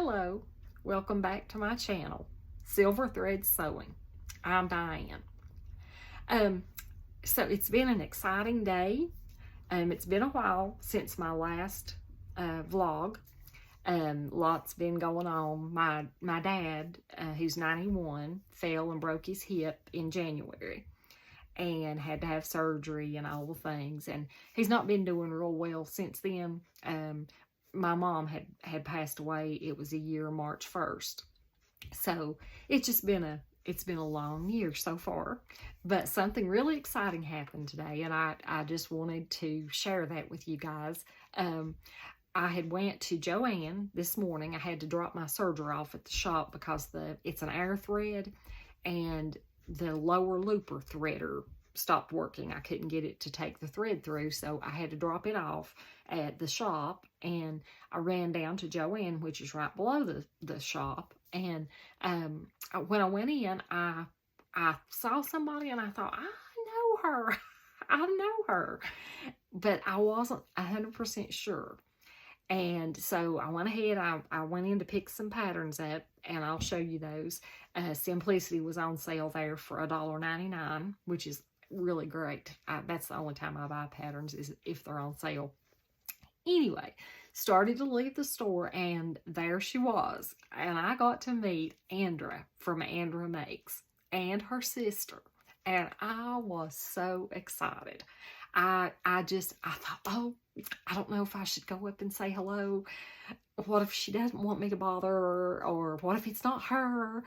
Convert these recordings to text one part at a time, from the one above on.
Hello, welcome back to my channel, Silver Thread Sewing. I'm Diane. Um, so it's been an exciting day. It's been a while since my last vlog. Lots been going on. My dad, who's 91, fell and broke his hip in January and had to have surgery and all the things. And he's not been doing real well since then. My mom had passed away. It was a year, March 1st. So it's been a long year so far, but something really exciting happened today, and I just wanted to share that with you guys. I had went to Joann this morning. I had to drop my serger off at the shop because it's an air thread, and the lower looper threader stopped working. I couldn't get it to take the thread through, so I had to drop it off at the shop, and I ran down to Joann, which is right below the shop, and when I went in, I saw somebody, and I thought, I know her. I know her, but I wasn't 100% sure. And so I went ahead, I went in to pick some patterns up, and I'll show you those. Simplicity was on sale there for $1.99, which is really great. That's the only time I buy patterns, is if they're on sale. Anyway, started to leave the store, and there she was. And I got to meet Andra from Andra Makes and her sister. And I was so excited. I thought, oh, I don't know if I should go up and say hello. What if she doesn't want me to bother her? Or what if it's not her?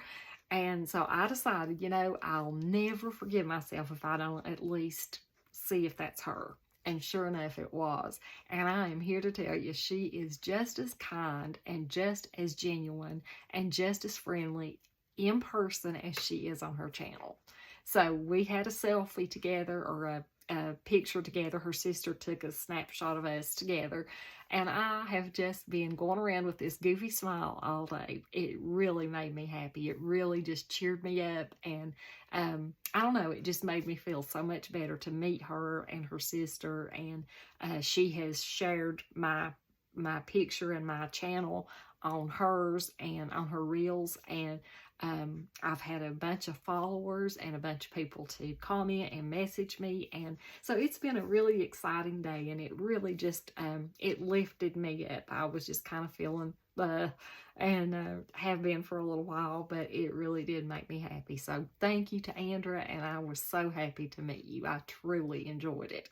And so I decided, I'll never forgive myself if I don't at least see if that's her. And sure enough, it was. And I am here to tell you, she is just as kind and just as genuine and just as friendly in person as she is on her channel. So we had a selfie together, or a picture together. Her sister took a snapshot of us together, and I have just been going around with this goofy smile all day. It really made me happy. It really just cheered me up, and I don't know, it just made me feel so much better to meet her and her sister. And she has shared my picture and my channel on hers and on her reels, and I've had a bunch of followers and a bunch of people to comment and message me, and so it's been a really exciting day, and it really just it lifted me up. I was just kind of feeling and have been for a little while, but it really did make me happy. So thank you to Andra, and I was so happy to meet you. I truly enjoyed it.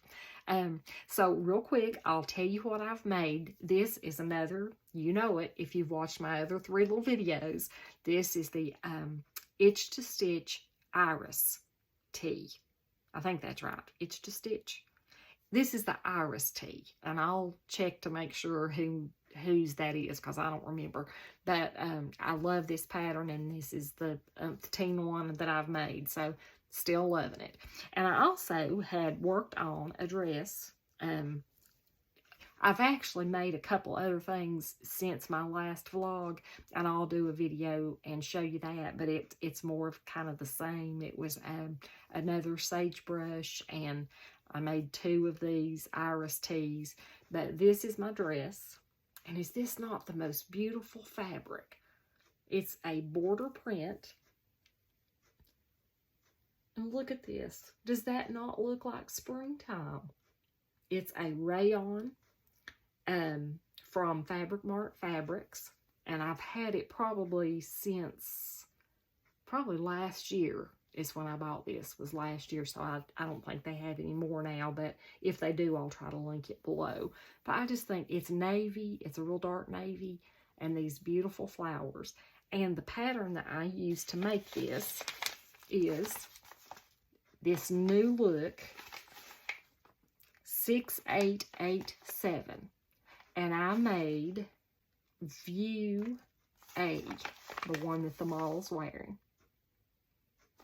So real quick, I'll tell you what I've made. This is another, you know it if you've watched my other 3 little videos. This is the Itch to Stitch Iris tee. I think that's right, Itch to Stitch. This is the Iris tee, and I'll check to make sure whose that is, because I don't remember. But I love this pattern, and this is the teen one that I've made, so still loving it. And I also had worked on a dress. I've actually made a couple other things since my last vlog, and I'll do a video and show you that, but it's more of kind of the same. It was another sagebrush, and I made 2 of these Iris tees. But this is my dress, and is this not the most beautiful fabric? It's a border print. And look at this. Does that not look like springtime? It's a rayon from Fabric Mart Fabrics, and I've had it probably since last year is when I bought this, was last year, so I don't think they have any more now, but if they do, I'll try to link it below. But I just think it's navy, it's a real dark navy, and these beautiful flowers. And the pattern that I used to make this is this New Look 6887, and I made View A, the one that the model's wearing.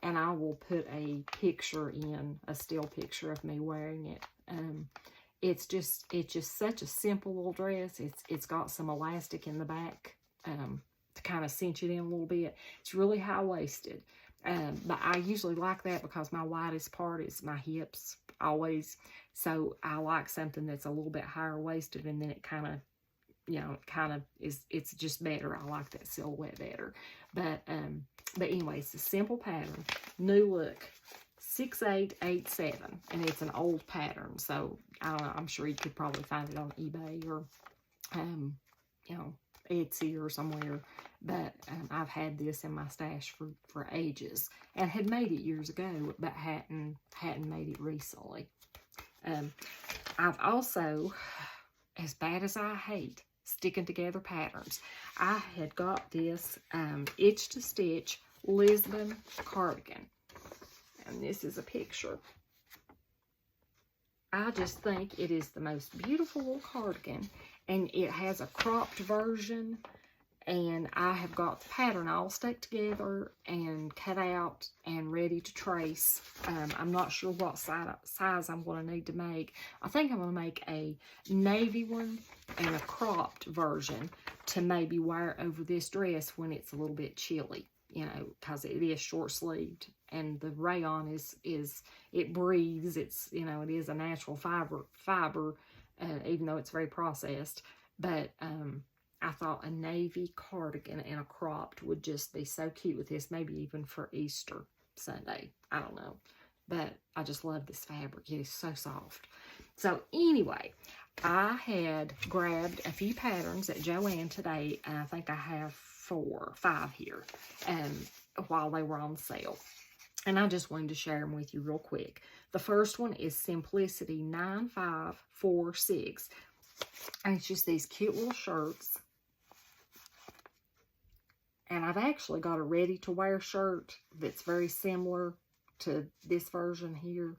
And I will put a picture in, a still picture of me wearing it. It's just such a simple little dress. It's got some elastic in the back to kind of cinch it in a little bit. It's really high-waisted. But I usually like that because my widest part is my hips, always. So I like something that's a little bit higher waisted, and then it kind of you know, kind of it's just better. I like that silhouette better. But anyways, the simple pattern, new look, 6887, and it's an old pattern. So I don't know, I'm sure you could probably find it on eBay or, you know, Etsy or somewhere. But I've had this in my stash for ages, and had made it years ago, but hadn't made it recently. I've also, as bad as I hate sticking together patterns, I had got this Itch to Stitch Lisbon cardigan, and this is a picture. I just think it is the most beautiful little cardigan, and it has a cropped version, and I have got the pattern all stuck together and cut out and ready to trace. I'm not sure what size I'm going to need to make. I think I'm going to make a navy one and a cropped version to maybe wear over this dress when it's a little bit chilly, you know, because it is short-sleeved, and the rayon is it breathes. It's, you know, it is a natural fiber, even though it's very processed. But I thought a navy cardigan and a cropped would just be so cute with this, maybe even for Easter Sunday. I don't know. But I just love this fabric. It is so soft. So anyway, I had grabbed a few patterns at Joann today, and I think I have 5 here while they were on sale. And I just wanted to share them with you real quick. The first one is Simplicity 9546. And it's just these cute little shirts. And I've actually got a ready-to-wear shirt that's very similar to this version here,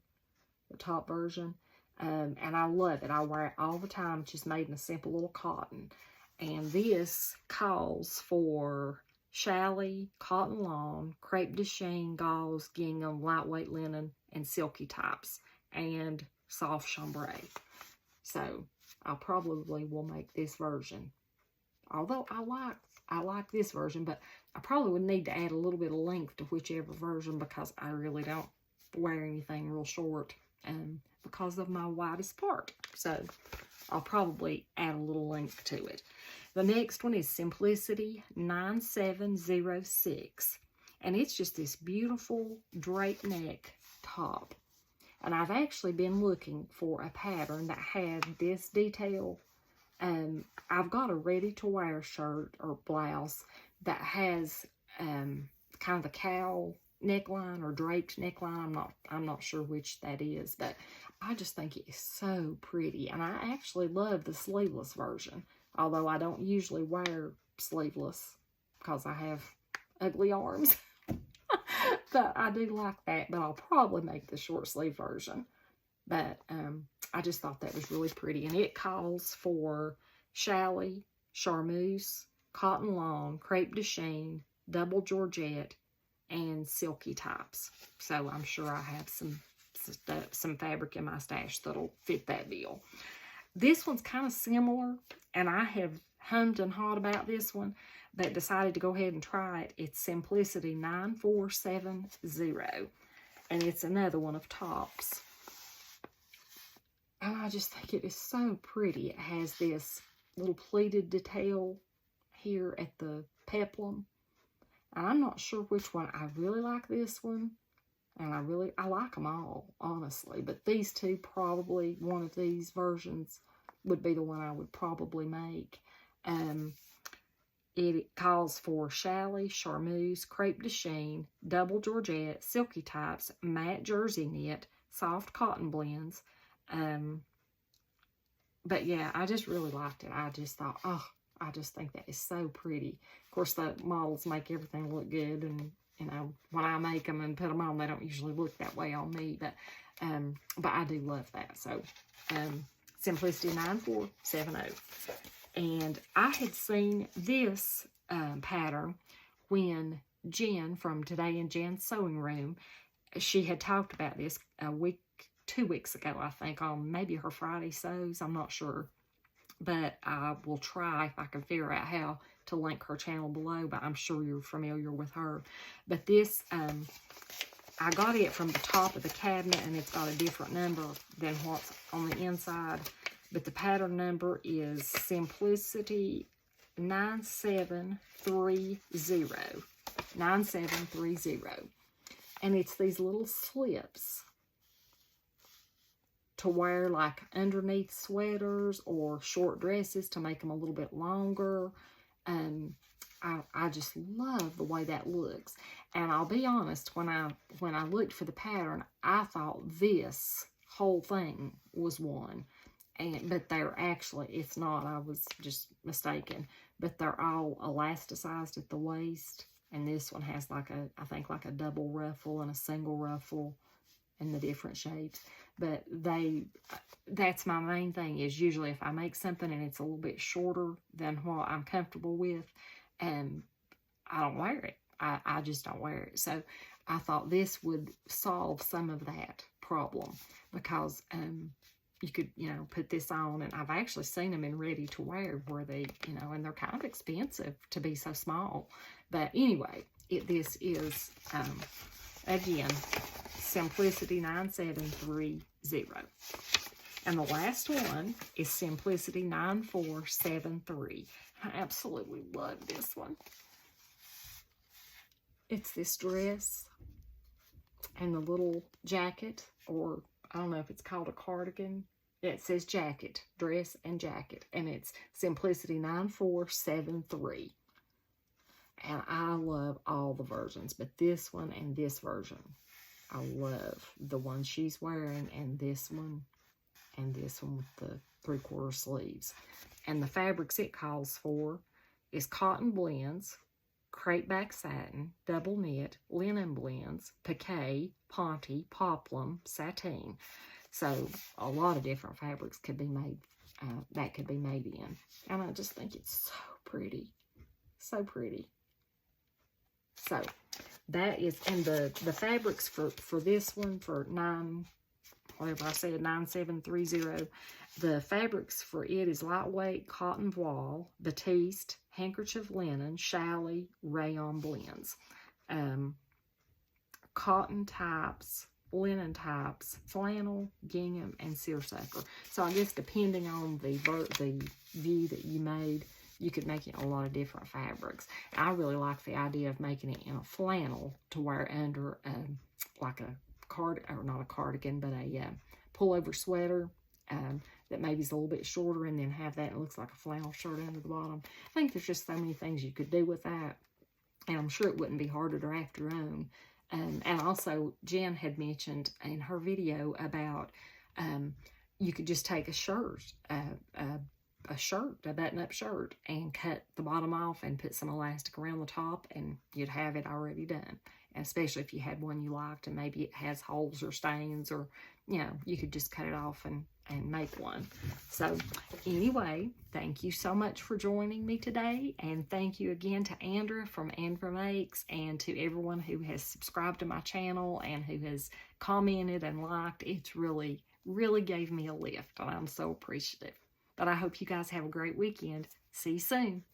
the top version. And I love it. I wear it all the time. It's just made in a simple little cotton. And this calls for challis, cotton lawn, crepe de chine, gauze, gingham, lightweight linen, and silky types, and soft chambray. So I probably will make this version. Although I like this version, but I probably would need to add a little bit of length to whichever version, because I really don't wear anything real short because of my widest part. So I'll probably add a little length to it. The next one is Simplicity 9706, and it's just this beautiful drape neck top. And I've actually been looking for a pattern that had this detail. I've got a ready-to-wear shirt or blouse that has kind of the cowl neckline or draped neckline. I'm not sure which that is, but I just think it is so pretty. And I actually love the sleeveless version, although I don't usually wear sleeveless because I have ugly arms. But I do like that, but I'll probably make the short sleeve version. But I just thought that was really pretty. And it calls for challis, charmeuse, cotton lawn, crepe de chine, double georgette, and silky types. So I'm sure I have some fabric in my stash that'll fit that bill. This one's kind of similar, and I have hummed and hawed about this one, but decided to go ahead and try it. It's Simplicity 9470, and it's another one of tops. And I just think it is so pretty. It has this little pleated detail here at the peplum. And I'm not sure which one. I really like this one. And I like them all, honestly. But these two, probably one of these versions would be the one I would probably make. It calls for challis, charmeuse, crepe de chine, double georgette, silky types, matte jersey knit, soft cotton blends. But yeah, I just really liked it. I just thought, oh, I just think that is so pretty. Of course, the models make everything look good, and you know, when I make them and put them on, they don't usually look that way on me. But I do love that. So, Simplicity 9470. And I had seen this pattern when Jen from Today in Jen's Sewing Room, she had talked about this 2 weeks ago, I think, on maybe her Friday sews. I'm not sure. But I will try if I can figure out how to link her channel below, but I'm sure you're familiar with her. But this, I got it from the top of the cabinet, and it's got a different number than what's on the inside. but the pattern number is Simplicity 9730. 9730. And it's these little slips to wear like underneath sweaters or short dresses to make them a little bit longer. I just love the way that looks. And I'll be honest, when I looked for the pattern, I thought this whole thing was one. But they're actually, it's not. I was just mistaken. But they're all elasticized at the waist. And this one has like I think like a double ruffle and a single ruffle in the different shapes. But that's my main thing, is usually if I make something and it's a little bit shorter than what I'm comfortable with, I don't wear it. I just don't wear it. So I thought this would solve some of that problem, because you could, put this on, and I've actually seen them in ready to wear where they, and they're kind of expensive to be so small. But anyway, this is, again, Simplicity 9730. And the last one is Simplicity 9473. I absolutely love this one. It's this dress and the little jacket, or I don't know if it's called a cardigan. It says jacket, dress and jacket, and it's Simplicity 9473. And I love all the versions, but this one and this version, I love the one she's wearing, and this one with the 3/4 sleeves. And the fabrics it calls for is cotton blends, crepe back satin, double knit, linen blends, piqué, ponte, poplin, sateen. So a lot of different fabrics could be made, that could be made in. And I just think it's so pretty. So pretty. So that is, and the fabrics for this one, for 9730, the fabrics for it is lightweight cotton voile, batiste, handkerchief linen, challis, rayon blends, cotton types, linen types, flannel, gingham, and seersucker. So I guess depending on the view that you made, you could make it in a lot of different fabrics. I really like the idea of making it in a flannel to wear under like a not a cardigan, but a pullover sweater that maybe is a little bit shorter, and then have that, it looks like a flannel shirt under the bottom. I think there's just so many things you could do with that, and I'm sure it wouldn't be hard to draft your own. And also, Jen had mentioned in her video about you could just take a shirt, a button-up shirt, and cut the bottom off and put some elastic around the top, and you'd have it already done. And especially if you had one you liked and maybe it has holes or stains, or, you could just cut it off and make one. So anyway, thank you so much for joining me today. And thank you again to Andra from Andra Makes, and to everyone who has subscribed to my channel and who has commented and liked. It's really, really gave me a lift, and I'm so appreciative. But I hope you guys have a great weekend. See you soon.